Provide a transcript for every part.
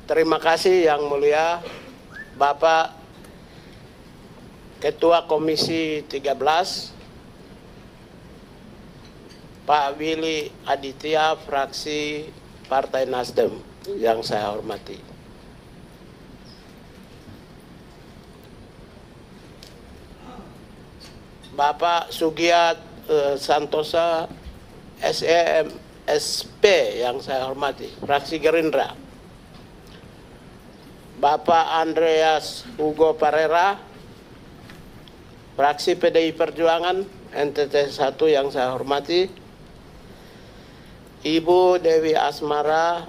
Terima kasih Yang Mulia Bapak Ketua Komisi 13 Pak Willy Aditya, fraksi Partai Nasdem yang saya hormati. Bapak Sugiat Santosa, SEM SP yang saya hormati, fraksi Gerindra. Bapak Andreas Hugo Parera, fraksi PDI Perjuangan NTT 1 yang saya hormati. Ibu Dewi Asmara,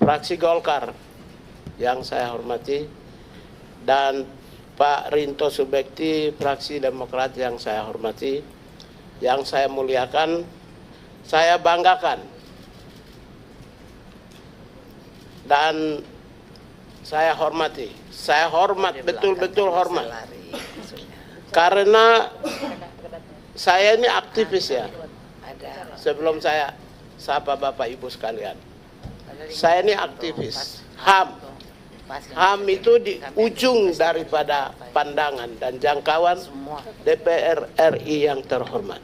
fraksi Golkar yang saya hormati, dan Pak Rinto Subekti, fraksi Demokrat yang saya hormati, yang saya muliakan, saya banggakan, dan saya hormati. Saya hormat, betul-betul hormat. Karena saya ini aktivis ya. Sebelum saya sapa Bapak Ibu sekalian, saya ini aktivis HAM. HAM itu di ujung daripada pandangan dan jangkauan DPR RI yang terhormat.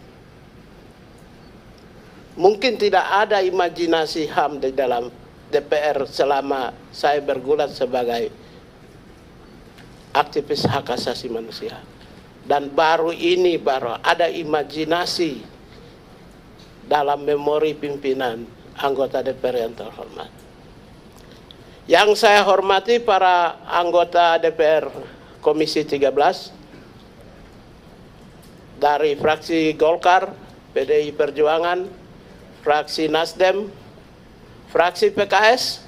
Mungkin tidak ada imajinasi HAM di dalam DPR selama saya bergulat sebagai aktivis hak asasi manusia. Dan baru ada imajinasi dalam memori pimpinan anggota DPR yang terhormat. Yang saya hormati para anggota DPR Komisi 13 dari fraksi Golkar, PDI Perjuangan, fraksi Nasdem, fraksi PKS.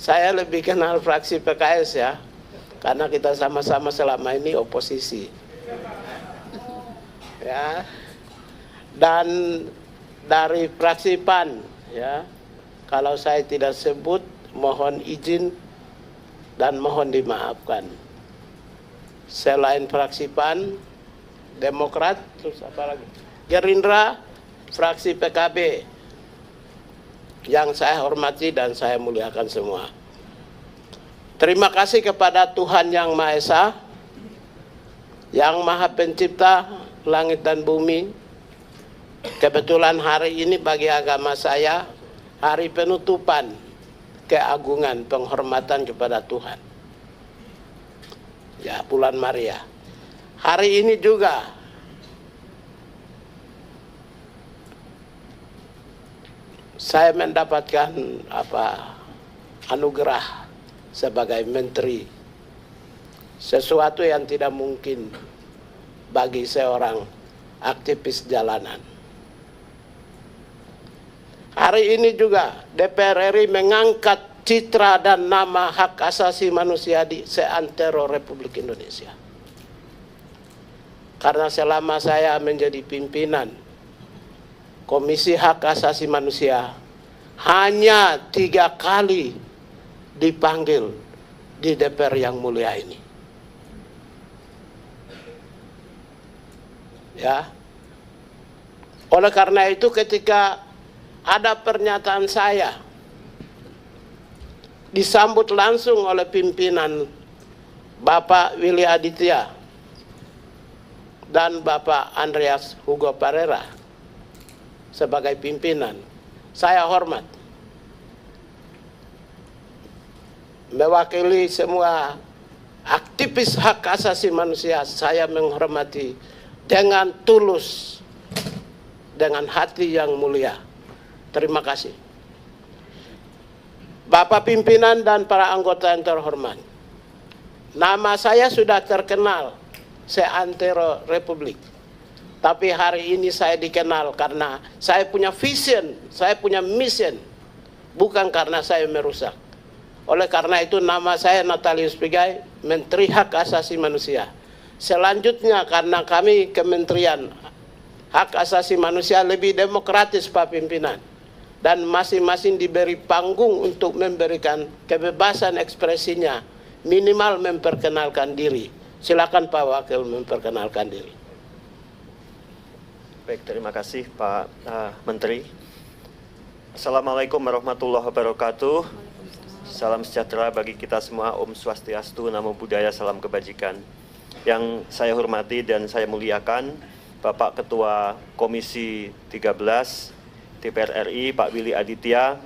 Saya lebih kenal fraksi PKS ya, karena kita sama-sama selama ini oposisi. Ya. Dan dari fraksi PAN ya, kalau saya tidak sebut mohon izin dan mohon dimaafkan. Selain fraksi PAN, Demokrat, terus apa lagi? Gerindra, fraksi PKB yang saya hormati dan saya muliakan semua. Terima kasih kepada Tuhan Yang Maha Esa, Yang Maha Pencipta langit dan bumi. Kebetulan hari ini bagi agama saya hari penutupan keagungan penghormatan kepada Tuhan. Ya, bulan Maria. Hari ini juga saya mendapatkan anugerah sebagai menteri. Sesuatu yang tidak mungkin bagi seorang aktivis jalanan. Hari ini juga DPR RI mengangkat citra dan nama hak asasi manusia di seantero Republik Indonesia. Karena selama saya menjadi pimpinan Komisi Hak Asasi Manusia, hanya 3 kali dipanggil di DPR yang mulia ini. Ya. Oleh karena itu ketika ada pernyataan saya disambut langsung oleh pimpinan Bapak Willy Aditya dan Bapak Andreas Hugo Parera sebagai pimpinan, saya hormat. Mewakili semua aktivis hak asasi manusia, saya menghormati dengan tulus, dengan hati yang mulia. Terima kasih. Bapak pimpinan dan para anggota yang terhormat, nama saya sudah terkenal seantero Republik. Tapi hari ini saya dikenal karena saya punya vision, saya punya mission, bukan karena saya merusak. Oleh karena itu nama saya Natalius Pigai, Menteri Hak Asasi Manusia. Selanjutnya karena kami Kementerian Hak Asasi Manusia lebih demokratis Pak Pimpinan, dan masing-masing diberi panggung untuk memberikan kebebasan ekspresinya, minimal memperkenalkan diri. Silakan Pak Wakil memperkenalkan diri. Baik, terima kasih Pak Menteri. Assalamualaikum warahmatullahi wabarakatuh. Salam sejahtera bagi kita semua. Om Swastiastu, Namo Buddhaya, salam kebajikan. Yang saya hormati dan saya muliakan Bapak Ketua Komisi 13 DPR RI, Pak Willy Aditya,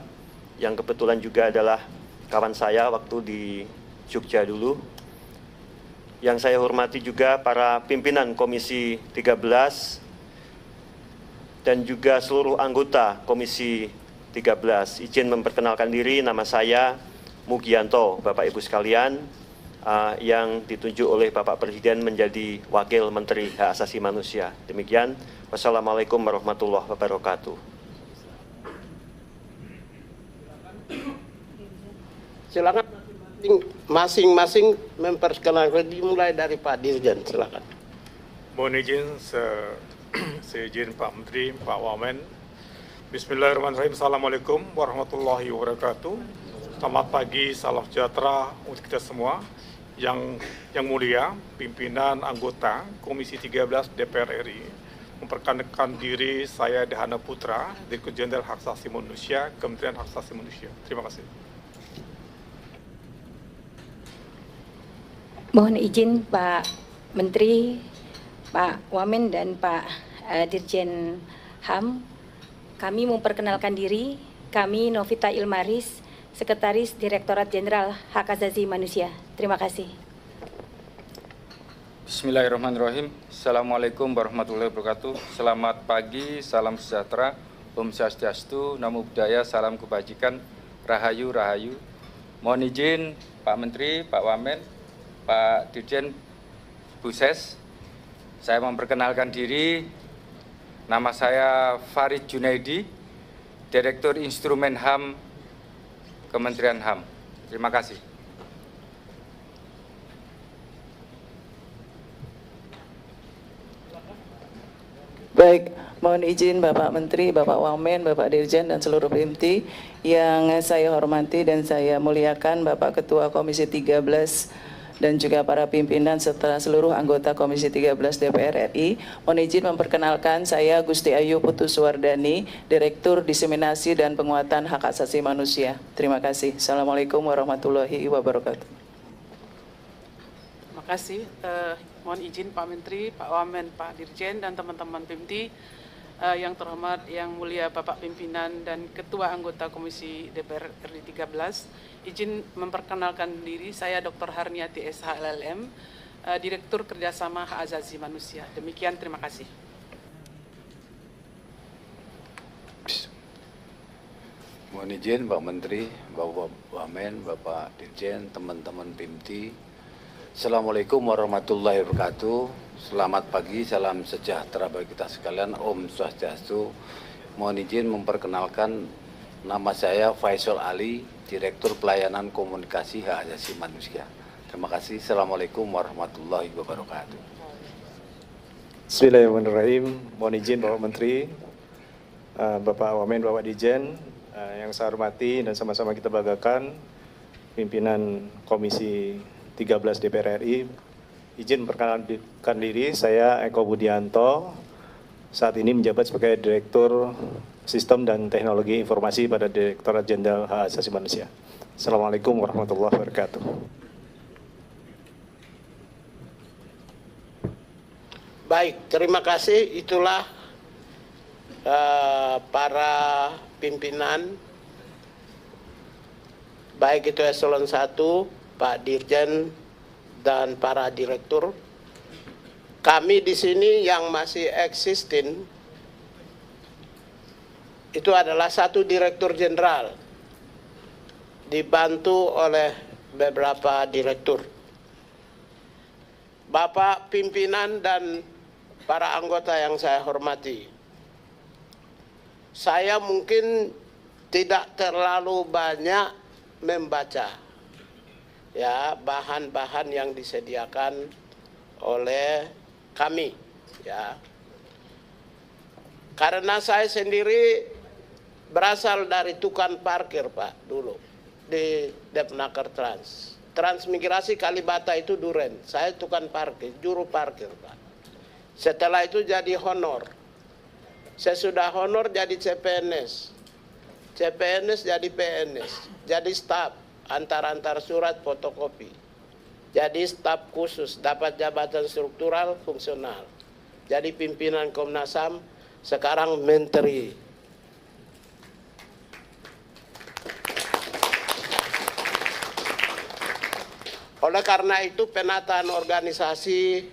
yang kebetulan juga adalah kawan saya waktu di Jogja dulu. Yang saya hormati juga para pimpinan Komisi 13 dan juga seluruh anggota Komisi 13. Izin memperkenalkan diri, nama saya Mugianto, Bapak Ibu sekalian, yang ditunjuk oleh Bapak Presiden menjadi Wakil Menteri Hak Asasi Manusia. Demikian, wassalamualaikum warahmatullahi wabarakatuh. Silakan masing-masing memperkenalkan, dimulai dari Pak Dirjen, silakan. Mohon izin seizin Pak Menteri, Pak Wamen. Bismillahirrahmanirrahim. Assalamualaikum warahmatullahi wabarakatuh. Selamat pagi, salam sejahtera untuk kita semua. Yang mulia, pimpinan anggota Komisi 13 DPR RI. Memperkenalkan diri, saya Dahana Putra, Direktur Jenderal Hak Asasi Manusia, Kementerian Hak Asasi Manusia. Terima kasih. Mohon izin Pak Menteri, Pak Wamen dan Pak Dirjen HAM, kami memperkenalkan diri, kami Novita Ilmaris, Sekretaris Direktorat Jenderal Hak Asasi Manusia. Terima kasih. Bismillahirrahmanirrahim. Assalamualaikum warahmatullahi wabarakatuh. Selamat pagi, salam sejahtera, Om Swastiastu, Namo Buddhaya, salam kebajikan, Rahayu, Rahayu. Mohon izin Pak Menteri, Pak Wamen, Pak Dirjen, Bu Ses, saya memperkenalkan diri, nama saya Farid Junaidi, Direktur Instrumen HAM, Kementerian HAM. Terima kasih. Baik, mohon izin Bapak Menteri, Bapak Wamen, Bapak Dirjen, dan seluruh PIMTI yang saya hormati dan saya muliakan Bapak Ketua Komisi 13 dan juga para pimpinan serta seluruh anggota Komisi 13 DPR RI. Mohon izin memperkenalkan saya Gusti Ayu Putuswardani, Direktur Diseminasi dan Penguatan Hak Asasi Manusia. Terima kasih. Assalamualaikum warahmatullahi wabarakatuh. Terima kasih. Mohon izin Pak Menteri, Pak Wamen, Pak Dirjen, dan teman-teman PIMTI. Yang terhormat, yang mulia Bapak Pimpinan dan Ketua Anggota Komisi DPR RI 13, izin memperkenalkan diri, saya Dr. Harniati SH LLM, Direktur Kerjasama Hak Asasi Manusia. Demikian, terima kasih. Mohon izin Pak Menteri, Bapak Wamen, Bapak Dirjen, teman-teman PIMTI. Assalamualaikum warahmatullahi wabarakatuh. Selamat pagi, salam sejahtera bagi kita sekalian, Om Swastiastu. Mohon izin memperkenalkan nama saya Faisal Ali, Direktur Pelayanan Komunikasi Hak Asasi Manusia. Terima kasih. Assalamualaikum warahmatullahi wabarakatuh. Bismillahirrahmanirrahim. Mohon izin Bapak Menteri, Bapak Wamen, Bapak Dirjen, yang saya hormati dan sama-sama kita banggakan, pimpinan Komisi 13 DPR RI. Izin memperkenalkan diri, saya Eko Budianto, saat ini menjabat sebagai Direktur Sistem dan Teknologi Informasi pada Direktorat Jenderal Hak Asasi Manusia. Assalamualaikum warahmatullahi wabarakatuh. Baik, terima kasih. Itulah para pimpinan, baik itu eselon 1, Pak Dirjen, dan para direktur. Kami di sini yang masih existing itu adalah 1 direktur jenderal dibantu oleh beberapa direktur. Bapak pimpinan dan para anggota yang saya hormati, saya mungkin tidak terlalu banyak membaca ya bahan-bahan yang disediakan oleh kami ya, karena saya sendiri berasal dari tukang parkir Pak dulu di Depnaker Transmigrasi Kalibata itu Duren, saya tukang parkir, juru parkir Pak. Setelah itu jadi honor, saya sudah honor jadi CPNS, CPNS jadi PNS, jadi staf, antar surat fotokopi, jadi staf khusus, dapat jabatan struktural fungsional, jadi pimpinan Komnas HAM, sekarang menteri. Oleh karena itu penataan organisasi,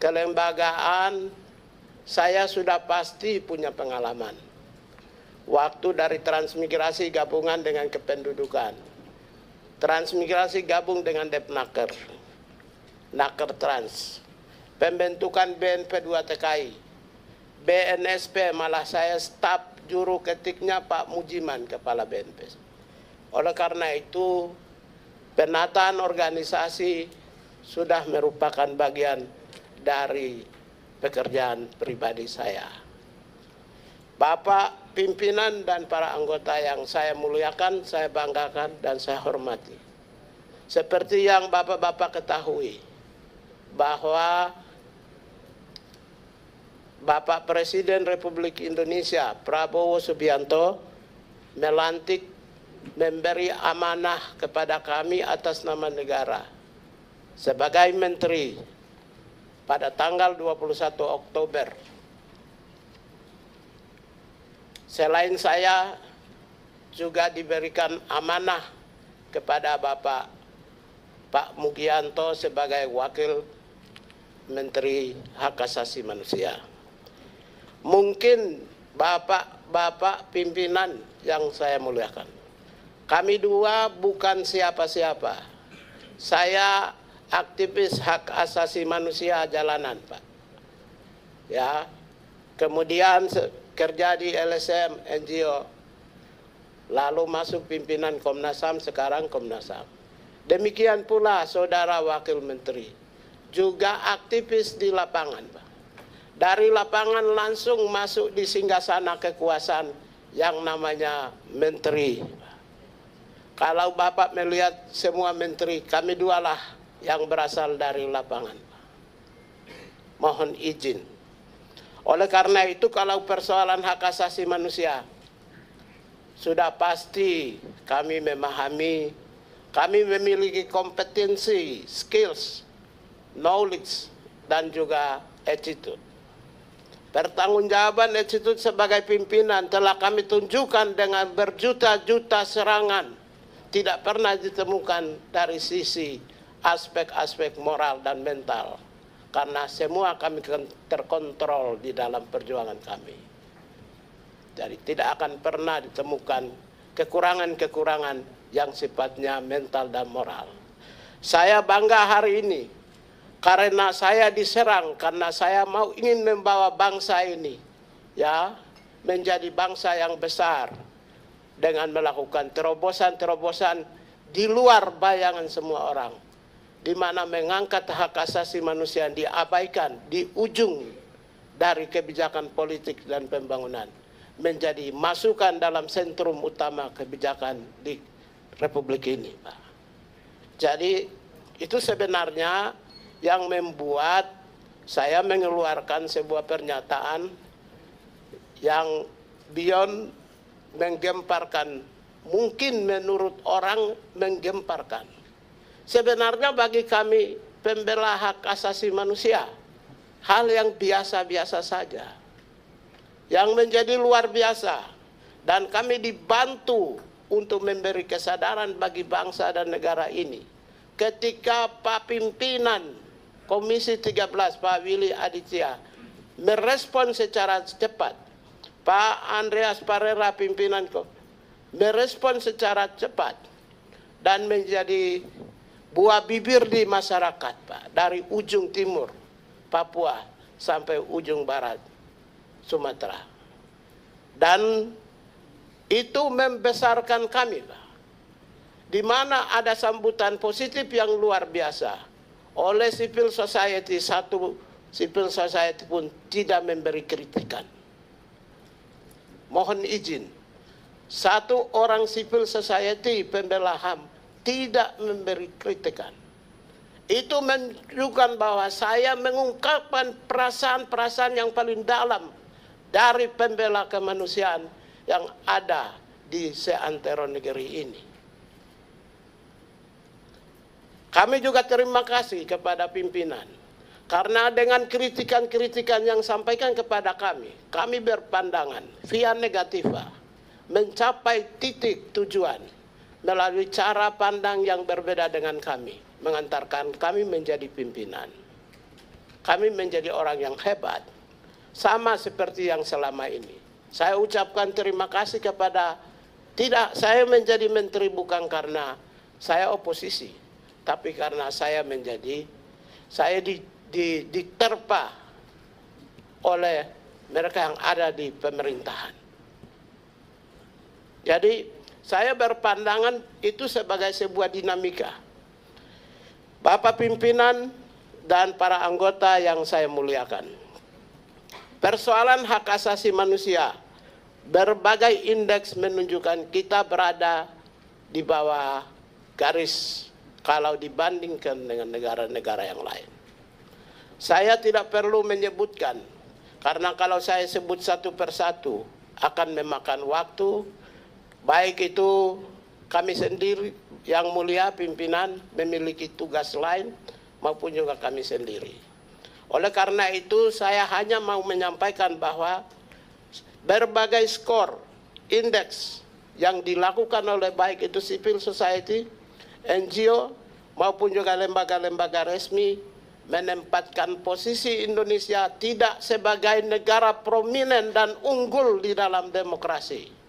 kelembagaan, saya sudah pasti punya pengalaman. Waktu dari transmigrasi gabungan dengan kependudukan. Transmigrasi gabung dengan Depnaker. Naker Trans. Pembentukan BNP 2 TKI. BNSP malah saya staf juru ketiknya Pak Mujiman, Kepala BNP. Oleh karena itu, penataan organisasi sudah merupakan bagian dari pekerjaan pribadi saya. Bapak pimpinan dan para anggota yang saya muliakan, saya banggakan dan saya hormati. Seperti yang Bapak-bapak ketahui, bahwa Bapak Presiden Republik Indonesia Prabowo Subianto melantik, memberi amanah kepada kami atas nama negara sebagai menteri pada tanggal 21 Oktober. Selain saya juga diberikan amanah kepada Bapak Pak Mugianto sebagai Wakil Menteri Hak Asasi Manusia. Mungkin Bapak pimpinan yang saya muliakan, kami dua bukan siapa-siapa. Saya aktivis hak asasi manusia jalanan, Pak. Ya, kemudian kerja di LSM, NGO, lalu masuk pimpinan Komnas HAM, sekarang Komnas HAM. Demikian pula Saudara Wakil Menteri, juga aktivis di lapangan, Pak. Dari lapangan langsung masuk di singgasana kekuasaan yang namanya menteri. Kalau Bapak melihat semua menteri, kami dualah yang berasal dari lapangan. Mohon izin. Oleh karena itu, kalau persoalan hak asasi manusia, sudah pasti kami memahami, kami memiliki kompetensi, skills, knowledge, dan juga attitude. Pertanggungjawaban attitude sebagai pimpinan telah kami tunjukkan dengan berjuta-juta serangan. Tidak pernah ditemukan dari sisi aspek-aspek moral dan mental. Karena semua kami terkontrol di dalam perjuangan kami. Jadi tidak akan pernah ditemukan kekurangan-kekurangan yang sifatnya mental dan moral. Saya bangga hari ini karena saya diserang, karena saya ingin membawa bangsa ini ya menjadi bangsa yang besar dengan melakukan terobosan-terobosan di luar bayangan semua orang, di mana mengangkat hak asasi manusia yang diabaikan di ujung dari kebijakan politik dan pembangunan menjadi masukan dalam sentrum utama kebijakan di Republik ini, Pak. Jadi itu sebenarnya yang membuat saya mengeluarkan sebuah pernyataan yang beyond menggemparkan, mungkin menurut orang menggemparkan. Sebenarnya bagi kami pembela hak asasi manusia, hal yang biasa-biasa saja. Yang menjadi luar biasa, dan kami dibantu untuk memberi kesadaran bagi bangsa dan negara ini. Ketika Pak Pimpinan Komisi 13, Pak Willy Aditya, merespon secara cepat, Pak Andreas Parera pimpinan merespon secara cepat, dan menjadi buah bibir di masyarakat, Pak, dari ujung timur Papua sampai ujung barat Sumatera. Dan itu membesarkan kami, Pak. Di mana ada sambutan positif yang luar biasa oleh civil society. Satu civil society pun tidak memberi kritikan. Mohon izin, satu orang civil society pembela HAM tidak memberi kritikan. Itu menunjukkan bahwa saya mengungkapkan perasaan-perasaan yang paling dalam dari pembela kemanusiaan yang ada di seantero negeri ini. Kami juga terima kasih kepada pimpinan, karena dengan kritikan-kritikan yang sampaikan kepada kami berpandangan via negativa mencapai titik tujuan melalui cara pandang yang berbeda dengan kami, mengantarkan kami menjadi pimpinan. Kami menjadi orang yang hebat, sama seperti yang selama ini. Saya ucapkan terima kasih kepada, saya menjadi menteri bukan karena saya oposisi, tapi karena saya diterpa oleh mereka yang ada di pemerintahan. Jadi saya berpandangan itu sebagai sebuah dinamika. Bapak pimpinan dan para anggota yang saya muliakan, persoalan hak asasi manusia, berbagai indeks menunjukkan kita berada di bawah garis kalau dibandingkan dengan negara-negara yang lain. Saya tidak perlu menyebutkan, karena kalau saya sebut satu persatu akan memakan waktu, baik itu kami sendiri yang mulia pimpinan memiliki tugas lain maupun juga kami sendiri. Oleh karena itu saya hanya mau menyampaikan bahwa berbagai skor, indeks yang dilakukan oleh baik itu civil society, NGO maupun juga lembaga-lembaga resmi menempatkan posisi Indonesia tidak sebagai negara prominent dan unggul di dalam demokrasi.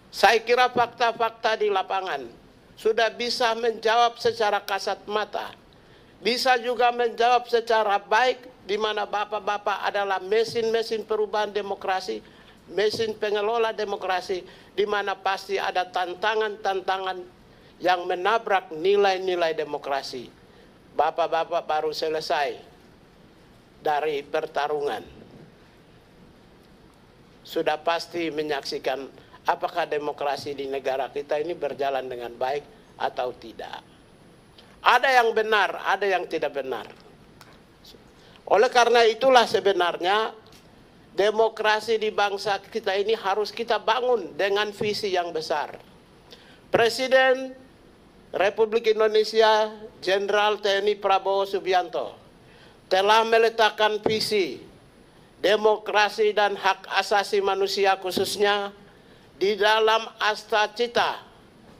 Saya kira fakta-fakta di lapangan sudah bisa menjawab secara kasat mata, bisa juga menjawab secara baik, di mana bapak-bapak adalah mesin-mesin perubahan demokrasi, mesin pengelola demokrasi, di mana pasti ada tantangan-tantangan yang menabrak nilai-nilai demokrasi. Bapak-bapak baru selesai dari pertarungan, sudah pasti menyaksikan apakah demokrasi di negara kita ini berjalan dengan baik atau tidak. Ada yang benar, ada yang tidak benar. Oleh karena itulah sebenarnya demokrasi di bangsa kita ini harus kita bangun dengan visi yang besar. Presiden Republik Indonesia Jenderal TNI Prabowo Subianto telah meletakkan visi demokrasi dan hak asasi manusia khususnya di dalam Astacita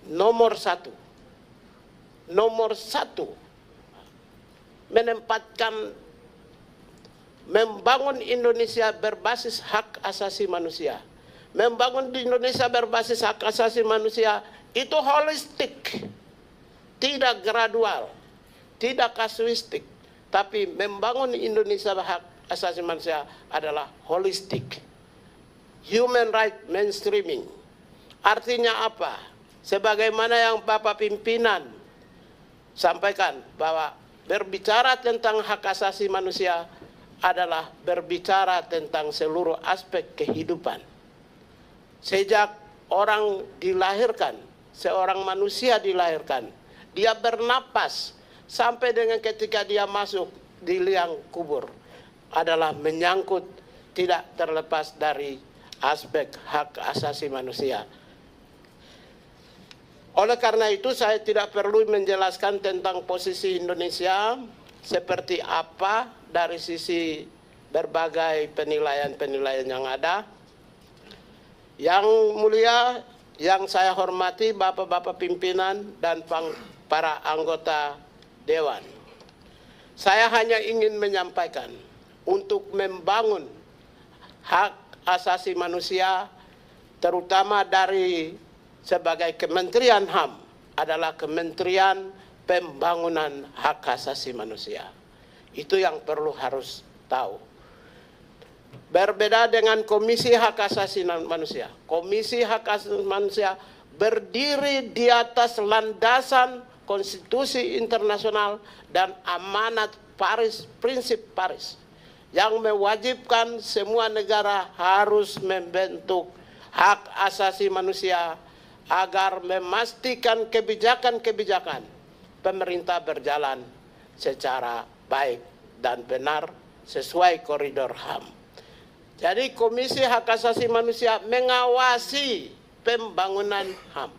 nomor 1. Nomor 1 menempatkan membangun Indonesia berbasis hak asasi manusia. Membangun di Indonesia berbasis hak asasi manusia itu holistik, tidak gradual, tidak kasuistik, tapi membangun Indonesia hak asasi manusia adalah holistik. Human right mainstreaming. Artinya apa? Sebagaimana yang Bapak pimpinan sampaikan bahwa berbicara tentang hak asasi manusia adalah berbicara tentang seluruh aspek kehidupan. Sejak orang dilahirkan, seorang manusia dilahirkan, dia bernapas sampai dengan ketika dia masuk di liang kubur adalah menyangkut tidak terlepas dari aspek hak asasi manusia. Oleh karena itu saya tidak perlu menjelaskan tentang posisi Indonesia seperti apa dari sisi berbagai penilaian-penilaian yang ada. Yang mulia, yang saya hormati bapak-bapak pimpinan dan para anggota Dewan. Saya hanya ingin menyampaikan untuk membangun hak asasi manusia, terutama dari sebagai Kementerian HAM adalah Kementerian Pembangunan Hak Asasi Manusia. Itu yang perlu harus tahu. Berbeda dengan Komisi Hak Asasi Manusia. Komisi Hak Asasi Manusia berdiri di atas landasan konstitusi internasional dan amanat Paris, prinsip Paris, yang mewajibkan semua negara harus membentuk hak asasi manusia agar memastikan kebijakan-kebijakan pemerintah berjalan secara baik dan benar sesuai koridor HAM. Jadi Komisi Hak Asasi Manusia mengawasi pembangunan HAM.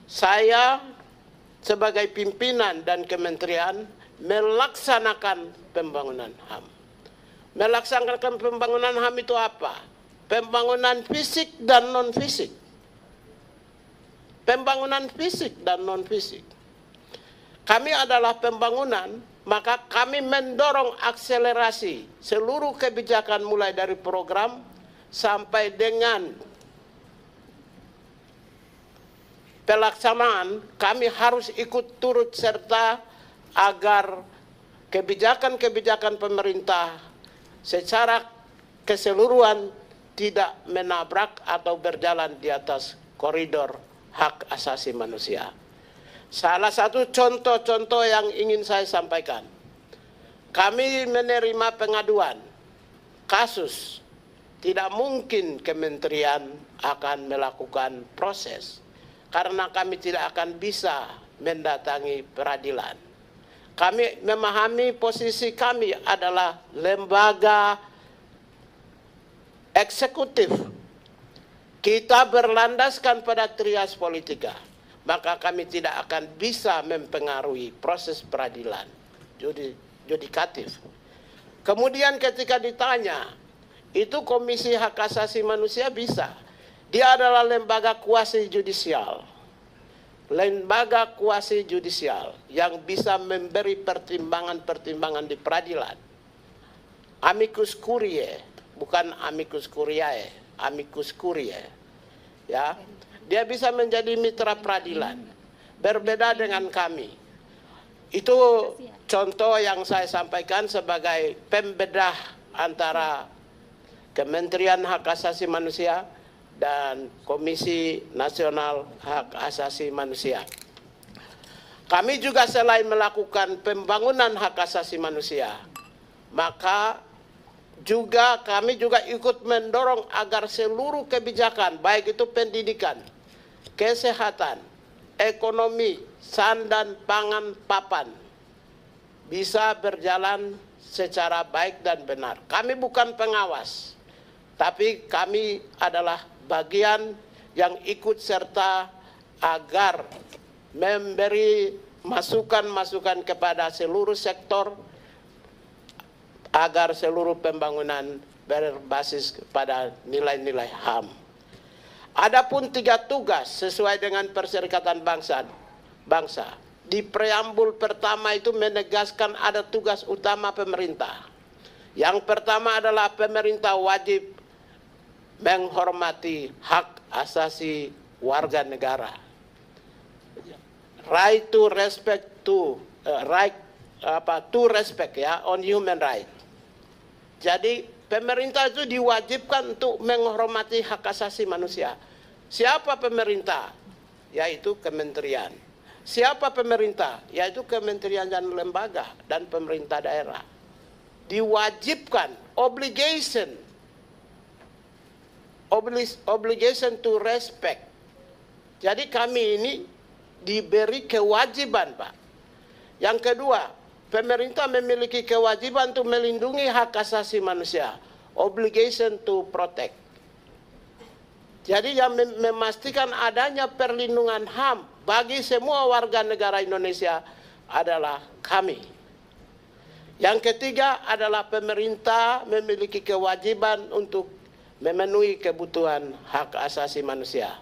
Saya sebagai pimpinan dan kementerian melaksanakan pembangunan HAM. Melaksanakan pembangunan HAM itu apa? Pembangunan fisik dan non-fisik. Pembangunan fisik dan non-fisik. Kami adalah pembangunan, maka kami mendorong akselerasi seluruh kebijakan mulai dari program sampai dengan pelaksanaan. Kami harus ikut turut serta agar kebijakan-kebijakan pemerintah secara keseluruhan tidak menabrak atau berjalan di atas koridor hak asasi manusia. Salah satu contoh-contoh yang ingin saya sampaikan. Kami menerima pengaduan kasus. Tidak mungkin kementerian akan melakukan proses karena kami tidak akan bisa mendatangi peradilan. Kami memahami posisi kami adalah lembaga eksekutif. Kita berlandaskan pada trias politika, maka kami tidak akan bisa mempengaruhi proses peradilan judikatif. Kemudian ketika ditanya, itu Komisi Hak Asasi Manusia bisa. Dia adalah lembaga kuasi judisial. Lembaga kuasi judisial yang bisa memberi pertimbangan-pertimbangan di peradilan. Amicus curiae, bukan amicus curiae, amicus curiae. Ya, dia bisa menjadi mitra peradilan. Berbeda dengan kami. Itu contoh yang saya sampaikan sebagai pembedah antara Kementerian Hak Asasi Manusia dan Komisi Nasional Hak Asasi Manusia. Kami juga selain melakukan pembangunan hak asasi manusia, maka kami juga ikut mendorong agar seluruh kebijakan, baik itu pendidikan, kesehatan, ekonomi, sandan, pangan, papan, bisa berjalan secara baik dan benar. Kami bukan pengawas, tapi kami adalah bagian yang ikut serta agar memberi masukan-masukan kepada seluruh sektor agar seluruh pembangunan berbasis pada nilai-nilai HAM. Adapun 3 tugas sesuai dengan Perserikatan Bangsa. Di preambul pertama itu menegaskan ada tugas utama pemerintah. Yang pertama adalah pemerintah wajib menghormati hak asasi warga negara. Right to respect to respect ya on human right. Jadi pemerintah itu diwajibkan untuk menghormati hak asasi manusia. Siapa pemerintah? Yaitu kementerian. Siapa pemerintah? Yaitu kementerian dan lembaga dan pemerintah daerah. Diwajibkan, obligation to respect. Jadi kami ini diberi kewajiban, Pak. Yang kedua, pemerintah memiliki kewajiban untuk melindungi hak asasi manusia. Obligation to protect. Jadi yang memastikan adanya perlindungan HAM bagi semua warga negara Indonesia adalah kami. Yang ketiga adalah pemerintah memiliki kewajiban untuk memenuhi kebutuhan hak asasi manusia.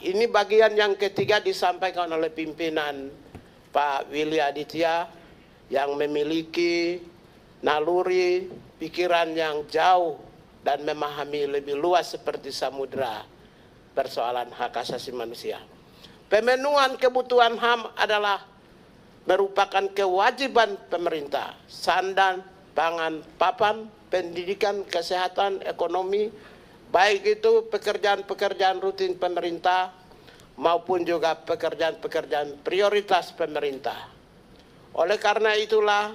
Ini bagian yang ketiga disampaikan oleh pimpinan Pak Willy Aditya yang memiliki naluri pikiran yang jauh dan memahami lebih luas seperti samudera persoalan hak asasi manusia. Pemenuhan kebutuhan HAM adalah merupakan kewajiban pemerintah. Sandan, pangan, papan, pendidikan, kesehatan, ekonomi, baik itu pekerjaan-pekerjaan rutin pemerintah maupun juga pekerjaan-pekerjaan prioritas pemerintah. Oleh karena itulah,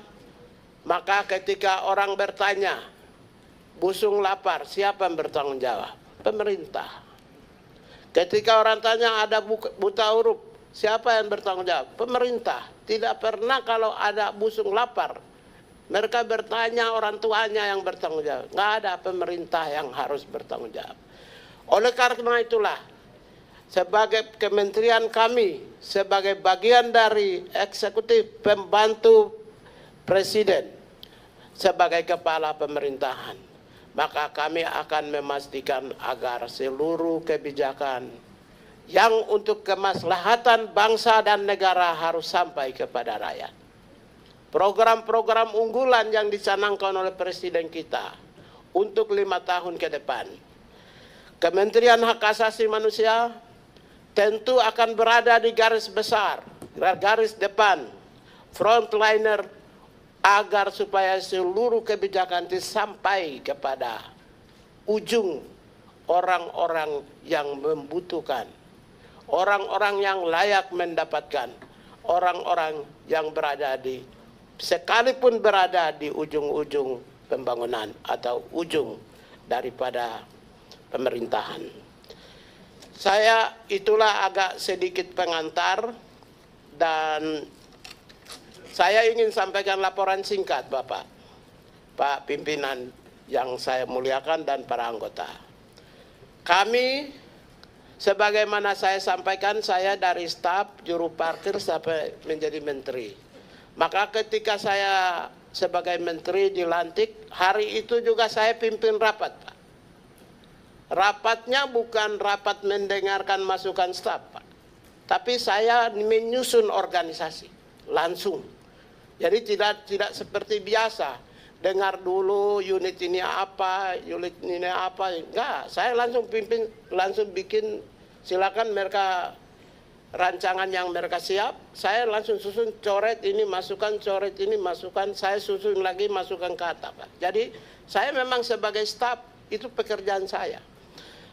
maka ketika orang bertanya, busung lapar, siapa yang bertanggung jawab? Pemerintah. Ketika orang tanya ada buta huruf, siapa yang bertanggung jawab? Pemerintah. Tidak pernah kalau ada busung lapar, Mereka bertanya, orang tuanya yang bertanggung jawab. Nggak ada pemerintah yang harus bertanggung jawab. Oleh karena itulah, sebagai kementerian kami, sebagai bagian dari eksekutif pembantu presiden, sebagai kepala pemerintahan, maka kami akan memastikan agar seluruh kebijakan yang untuk kemaslahatan bangsa dan negara harus sampai kepada rakyat. Program-program unggulan yang dicanangkan oleh presiden kita untuk 5 tahun ke depan. Kementerian Hak Asasi Manusia tentu akan berada di garis besar, garis depan, frontliner, agar supaya seluruh kebijakan itu sampai kepada ujung orang-orang yang membutuhkan, orang-orang yang layak mendapatkan, orang-orang yang berada di, sekalipun berada di ujung-ujung pembangunan atau ujung daripada pemerintahan. Saya itulah agak sedikit pengantar, dan saya ingin sampaikan laporan singkat Bapak, Pak Pimpinan yang saya muliakan dan para anggota. Kami, sebagaimana saya sampaikan, saya dari staf juru parkir sampai menjadi menteri. Maka ketika saya sebagai menteri dilantik, hari itu juga saya pimpin rapat, Pak. Rapatnya bukan rapat mendengarkan masukan staf, Pak, tapi saya menyusun organisasi langsung. Jadi tidak seperti biasa, dengar dulu unit ini apa, enggak. Saya langsung pimpin, langsung bikin, silakan mereka rancangan yang mereka siap, saya langsung susun, coret ini masukan, coret ini masukan, saya susun lagi masukan kata, Pak. Jadi saya memang sebagai staf, itu pekerjaan saya.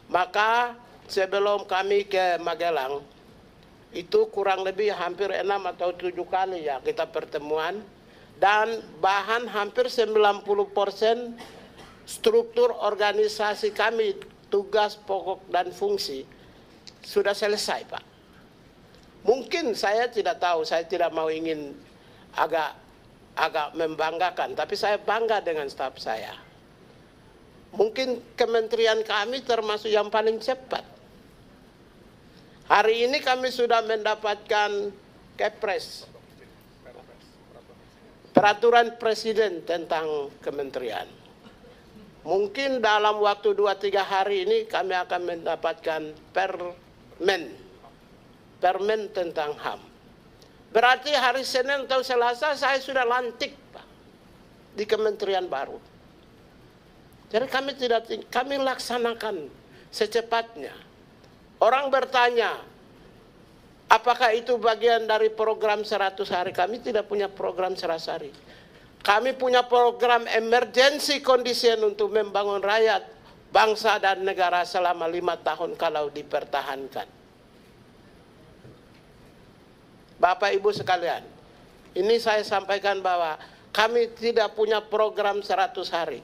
Maka sebelum kami ke Magelang, itu kurang lebih hampir 6 atau 7 kali ya kita pertemuan, dan bahan hampir 90% struktur organisasi kami, tugas pokok dan fungsi sudah selesai, Pak. Mungkin saya tidak tahu, saya tidak mau ingin agak membanggakan, tapi saya bangga dengan staf saya. Mungkin kementerian kami termasuk yang paling cepat. Hari ini kami sudah mendapatkan Kepres, peraturan presiden tentang kementerian. Mungkin dalam waktu 2-3 hari ini kami akan mendapatkan permen tentang HAM. Berarti hari Senin atau Selasa saya sudah lantik, Pak, di kementerian baru. Jadi kami laksanakan secepatnya. Orang bertanya, apakah itu bagian dari program 100 hari? Kami tidak punya program 100 hari. Kami punya program emergency condition untuk membangun rakyat, bangsa dan negara selama 5 tahun kalau dipertahankan. Bapak Ibu sekalian, ini saya sampaikan bahwa kami tidak punya program 100 hari.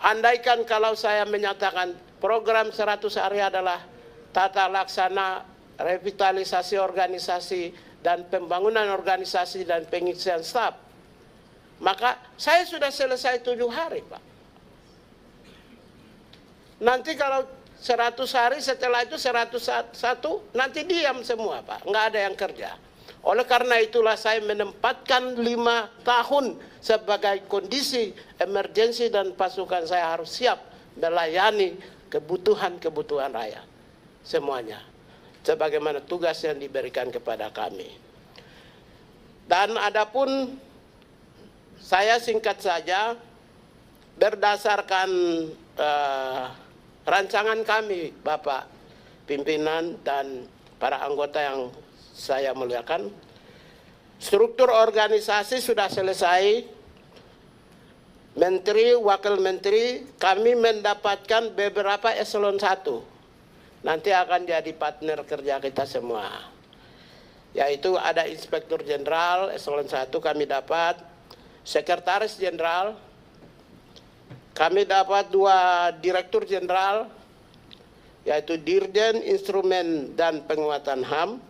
Andaikan kalau saya menyatakan program 100 hari adalah tata laksana revitalisasi organisasi dan pembangunan organisasi dan pengisian staf, maka saya sudah selesai 7 hari, Pak. Nanti kalau 100 hari setelah itu 101, nanti diam semua, Pak. Nggak ada yang kerja. Oleh karena itulah saya menempatkan 5 tahun sebagai kondisi emergensi, dan pasukan saya harus siap melayani kebutuhan-kebutuhan rakyat semuanya, sebagaimana tugas yang diberikan kepada kami. Dan adapun saya singkat saja, berdasarkan rancangan kami, Bapak Pimpinan dan para anggota yang saya muliakan, struktur organisasi sudah selesai. Menteri, wakil menteri, kami mendapatkan beberapa eselon 1. Nanti akan jadi partner kerja kita semua. Yaitu ada Inspektur Jenderal, eselon 1 kami dapat, Sekretaris Jenderal, kami dapat 2 Direktur Jenderal, yaitu Dirjen Instrumen dan Penguatan HAM,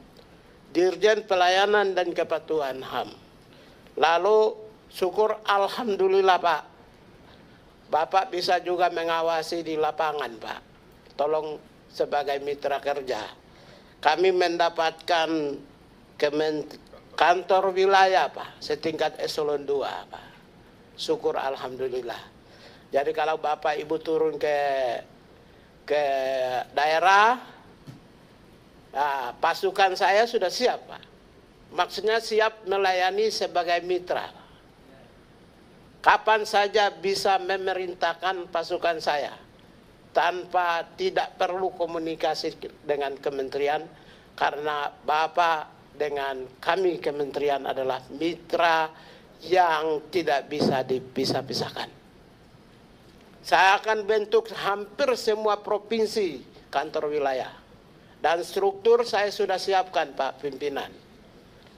Dirjen Pelayanan dan Kepatuhan HAM. Lalu Syukur alhamdulillah Pak. Bapak bisa juga mengawasi di lapangan Pak. Tolong sebagai mitra kerja. Kami mendapatkan kantor wilayah Pak, setingkat eselon 2 Pak. Syukur alhamdulillah. Jadi kalau Bapak Ibu turun ke daerah, nah, pasukan saya sudah siap Pak. Maksudnya siap melayani sebagai mitra. Kapan saja bisa memerintahkan pasukan saya tanpa tidak perlu komunikasi dengan kementerian, karena Bapak dengan kami kementerian adalah mitra yang tidak bisa dipisah-pisahkan. Saya akan bentuk hampir semua provinsi kantor wilayah, dan struktur saya sudah siapkan Pak pimpinan.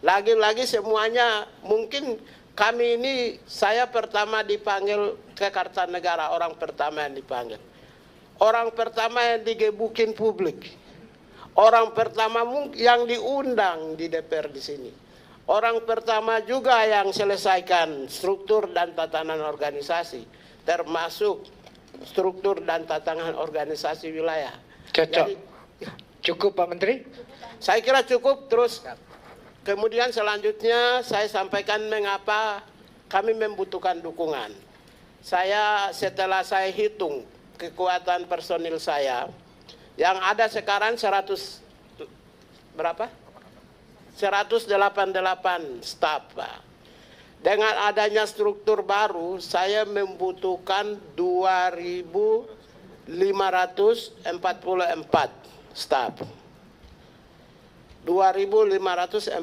Lagi-lagi semuanya, mungkin kami ini, saya pertama dipanggil ke Kartanegara, orang pertama yang dipanggil. Orang pertama yang digebukin publik. Orang pertama yang diundang di DPR di sini. Orang pertama juga yang selesaikan struktur dan tatanan organisasi, termasuk struktur dan tatanan organisasi wilayah. Cocok. Cukup Pak Menteri? Saya kira cukup. Terus kemudian selanjutnya saya sampaikan mengapa kami membutuhkan dukungan. Setelah saya hitung kekuatan personil saya, yang ada sekarang 188 staf Pak. Dengan adanya struktur baru, saya membutuhkan 2.544 staf. 2.544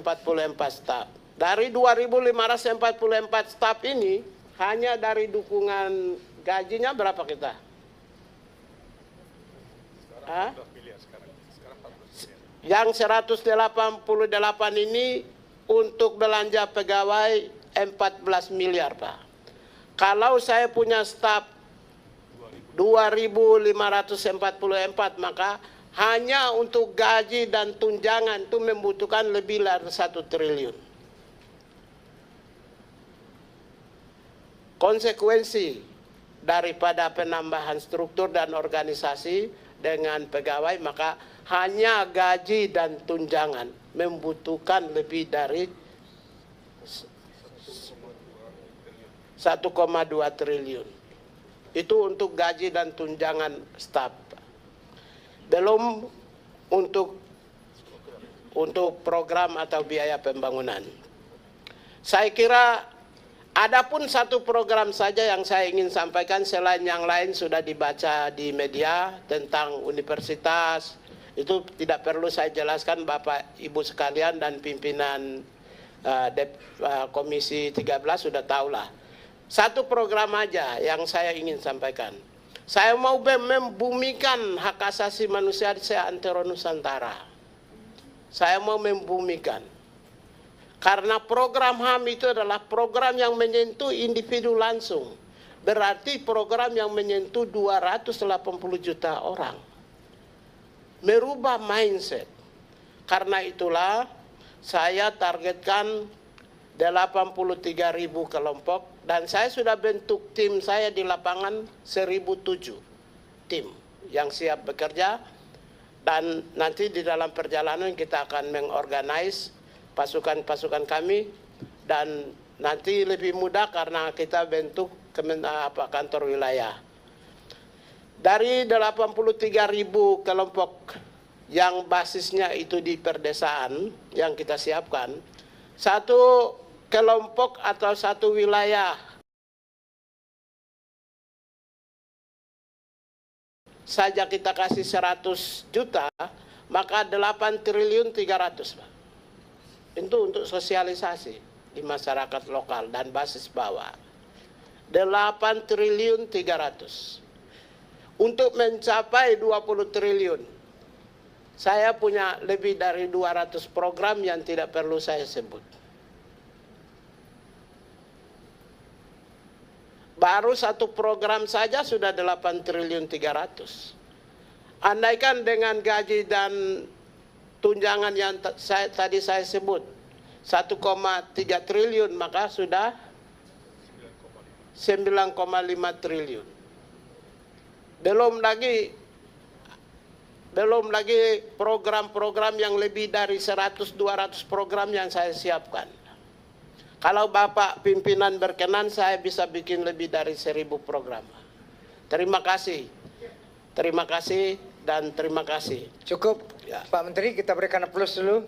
staf. Dari 2.544 staf ini, hanya dari dukungan gajinya berapa kita? Hah? Yang 188 ini untuk belanja pegawai 14 miliar Pak. Kalau saya punya staf 2.544, maka hanya untuk gaji dan tunjangan itu membutuhkan lebih dari 1 triliun. Konsekuensi daripada penambahan struktur dan organisasi dengan pegawai, maka hanya gaji dan tunjangan membutuhkan lebih dari 1,2 triliun. Itu untuk gaji dan tunjangan staf. Belum untuk program atau biaya pembangunan. Saya kira adapun satu program saja yang saya ingin sampaikan, selain yang lain sudah dibaca di media tentang universitas. Itu tidak perlu saya jelaskan, Bapak Ibu sekalian dan pimpinan Komisi 13 sudah tahulah. Satu program aja yang saya ingin sampaikan. Saya mau membumikan hak asasi manusia di seantero Nusantara. Saya mau membumikan. Karena program HAM itu adalah program yang menyentuh individu langsung. Berarti program yang menyentuh 280 juta orang. Merubah mindset. Karena itulah saya targetkan 83.000 kelompok, dan saya sudah bentuk tim saya di lapangan 1.007 tim yang siap bekerja, dan nanti di dalam perjalanan kita akan mengorganize pasukan-pasukan kami, dan nanti lebih mudah karena kita bentuk kantor wilayah. Dari 83.000 kelompok yang basisnya itu di perdesaan yang kita siapkan, satu kelompok atau satu wilayah saja kita kasih 100 juta, maka 8 triliun 300 Pak. Itu untuk sosialisasi di masyarakat lokal dan basis bawah. 8 triliun 300. Untuk mencapai 20 triliun, saya punya lebih dari 200 program yang tidak perlu saya sebut. Baru satu program saja sudah 8 triliun 300. Andaikan dengan gaji dan tunjangan yang tadi saya sebut 1,3 triliun, maka sudah 9,5 triliun. Belum lagi program-program yang lebih dari 100-200 program yang saya siapkan. Kalau Bapak pimpinan berkenan, saya bisa bikin lebih dari 1000 program. Terima kasih dan terima kasih. Cukup, Ya. Pak Menteri, kita berikan aplaus dulu.